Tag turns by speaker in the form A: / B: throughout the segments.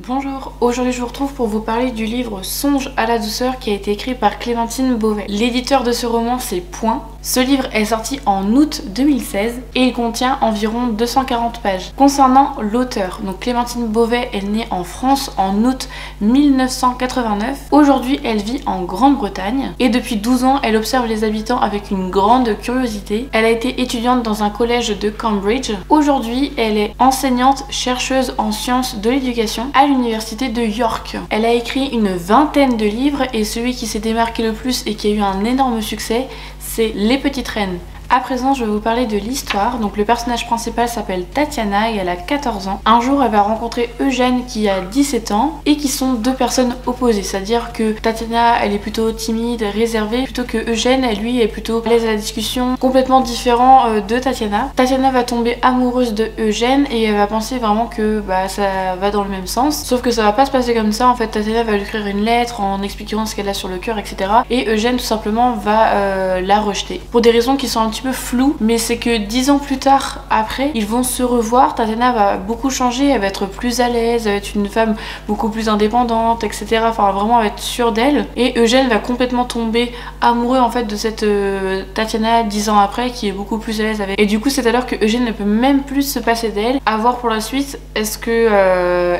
A: Bonjour, aujourd'hui je vous retrouve pour vous parler du livre Songe à la douceur qui a été écrit par Clémentine Beauvais. L'éditeur de ce roman c'est Point. Ce livre est sorti en août 2016 et il contient environ 240 pages. Concernant l'auteur, donc Clémentine Beauvais est née en France en août 1989. Aujourd'hui elle vit en Grande-Bretagne et depuis 12 ans elle observe les habitants avec une grande curiosité. Elle a été étudiante dans un collège de Cambridge. Aujourd'hui elle est enseignante chercheuse en sciences de l'éducation à l'université de York. Elle a écrit une vingtaine de livres et celui qui s'est démarqué le plus et qui a eu un énorme succès, c'est Les Petites Reines. À présent, je vais vous parler de l'histoire. Donc le personnage principal s'appelle Tatiana et elle a 14 ans. Un jour, elle va rencontrer Eugène qui a 17 ans et qui sont deux personnes opposées. C'est-à-dire que Tatiana, elle est plutôt timide, réservée, plutôt que Eugène, elle, lui, est plutôt à l'aise à la discussion, complètement différent de Tatiana. Tatiana va tomber amoureuse de Eugène et elle va penser vraiment que ça va dans le même sens. Sauf que ça va pas se passer comme ça. En fait, Tatiana va lui écrire une lettre en expliquant ce qu'elle a sur le cœur, etc. Et Eugène, tout simplement, va la rejeter. Pour des raisons qui sont un petit peu flou, mais c'est que 10 ans plus tard, après, ils vont se revoir. Tatiana va beaucoup changer, elle va être plus à l'aise, elle va être une femme beaucoup plus indépendante, etc. Enfin, vraiment, elle va être sûre d'elle. Et Eugène va complètement tomber amoureux en fait de cette Tatiana 10 ans après, qui est beaucoup plus à l'aise avec. Et du coup, c'est alors que Eugène ne peut même plus se passer d'elle. À voir pour la suite, est-ce que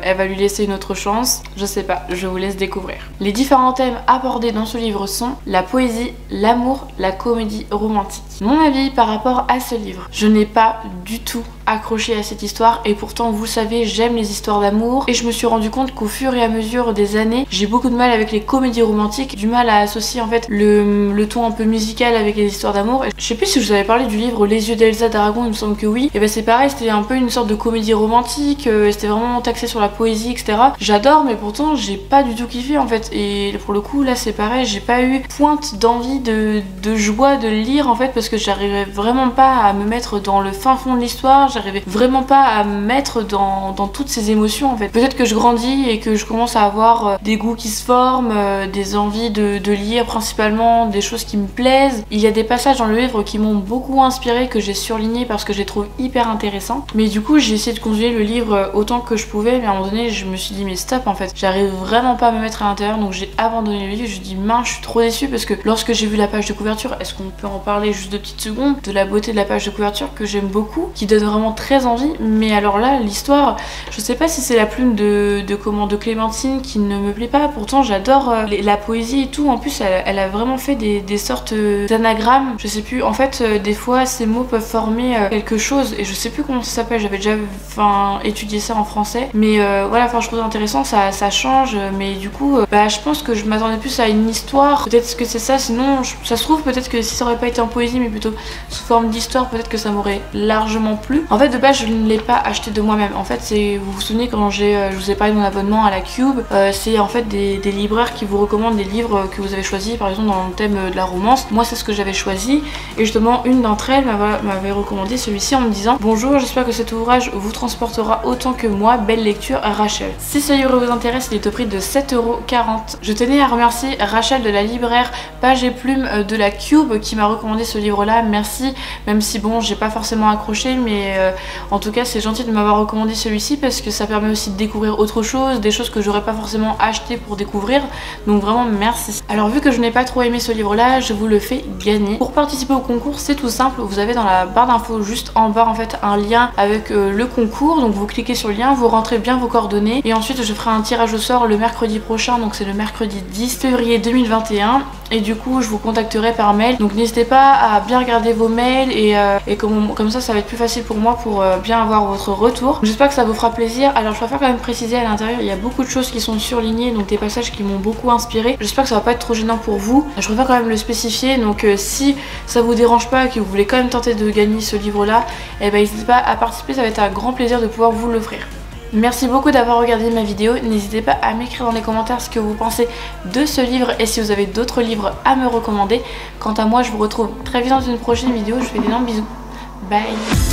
A: elle va lui laisser une autre chance? Je sais pas, je vous laisse découvrir. Les différents thèmes abordés dans ce livre sont la poésie, l'amour, la comédie romantique. Mon avis par rapport à ce livre, je n'ai pas du tout accroché à cette histoire et pourtant vous le savez, j'aime les histoires d'amour et je me suis rendu compte qu'au fur et à mesure des années, j'ai beaucoup de mal avec les comédies romantiques, du mal à associer en fait le ton un peu musical avec les histoires d'amour. Je sais plus si je vous avais parlé du livre Les yeux d'Elsa d'Aragon, il me semble que oui. Et ben c'est pareil, c'était un peu une sorte de comédie romantique, c'était vraiment taxé sur la poésie, etc. J'adore, mais pourtant j'ai pas du tout kiffé en fait. Et pour le coup là c'est pareil, j'ai pas eu pointe d'envie de joie de le lire en fait, parce que j'arrivais vraiment pas à me mettre dans le fin fond de l'histoire, j'arrivais vraiment pas à me mettre dans toutes ces émotions en fait. Peut-être que je grandis et que je commence à avoir des goûts qui se forment, des envies de lire principalement des choses qui me plaisent. Il y a des passages dans le livre qui m'ont beaucoup inspiré, que j'ai surligné parce que je les trouve hyper intéressants. Mais du coup j'ai essayé de continuer le livre autant que je pouvais, mais à un moment donné je me suis dit mais stop en fait, j'arrive vraiment pas à me mettre à l'intérieur, donc j'ai abandonné le livre. Je me dis mince, je suis trop déçue parce que lorsque j'ai vu la page de couverture, est-ce qu'on peut en parler juste 2 petites secondes de la beauté de la page de couverture que j'aime beaucoup, qui donne vraiment très envie. Mais alors là l'histoire, je sais pas si c'est la plume de Clémentine qui ne me plaît pas, pourtant j'adore la poésie et tout. En plus elle a vraiment fait des sortes d'anagrammes, je sais plus, en fait des fois ces mots peuvent former quelque chose et je sais plus comment ça s'appelle, j'avais déjà étudié ça en français, mais voilà, je trouve intéressant, ça change, mais du coup je pense que je m'attendais plus à une histoire, peut-être que c'est ça, sinon ça se trouve peut-être que si ça aurait pas été en poésie mais plutôt sous forme d'histoire, peut-être que ça m'aurait largement plu. En fait de base je ne l'ai pas acheté de moi-même, en fait c'est, vous vous souvenez quand je vous ai parlé de mon abonnement à la Cube, c'est en fait des libraires qui vous recommandent des livres que vous avez choisis, par exemple dans le thème de la romance. Moi c'est ce que j'avais choisi et justement une d'entre elles m'avait recommandé celui-ci en me disant: bonjour, j'espère que cet ouvrage vous transportera autant que moi, belle lecture à Rachel. Si ce livre vous intéresse, il est au prix de 7,40 €. Je tenais à remercier Rachel de la libraire Page et Plume de la Cube qui m'a recommandé ce livre là, merci, même si bon j'ai pas forcément accroché, mais en tout cas c'est gentil de m'avoir recommandé celui-ci parce que ça permet aussi de découvrir autre chose, des choses que j'aurais pas forcément acheté pour découvrir, donc vraiment merci. Alors vu que je n'ai pas trop aimé ce livre là, je vous le fais gagner. Pour participer au concours c'est tout simple, vous avez dans la barre d'infos juste en bas en fait un lien avec le concours, donc vous cliquez sur le lien, vous rentrez bien vos coordonnées et ensuite je ferai un tirage au sort le mercredi prochain, donc c'est le mercredi 10 février 2021 et du coup je vous contacterai par mail, donc n'hésitez pas à bien regarder vos mails et comme ça va être plus facile pour moi pour bien avoir votre retour. J'espère que ça vous fera plaisir. Alors je préfère quand même préciser à l'intérieur, il y a beaucoup de choses qui sont surlignées, donc des passages qui m'ont beaucoup inspiré. J'espère que ça va pas être trop gênant pour vous, je préfère quand même le spécifier, donc si ça vous dérange pas et que vous voulez quand même tenter de gagner ce livre là, n'hésitez pas à participer, ça va être un grand plaisir de pouvoir vous l'offrir. Merci beaucoup d'avoir regardé ma vidéo, n'hésitez pas à m'écrire dans les commentaires ce que vous pensez de ce livre et si vous avez d'autres livres à me recommander. Quant à moi je vous retrouve très vite dans une prochaine vidéo, je vous fais d'énormes bisous, bye.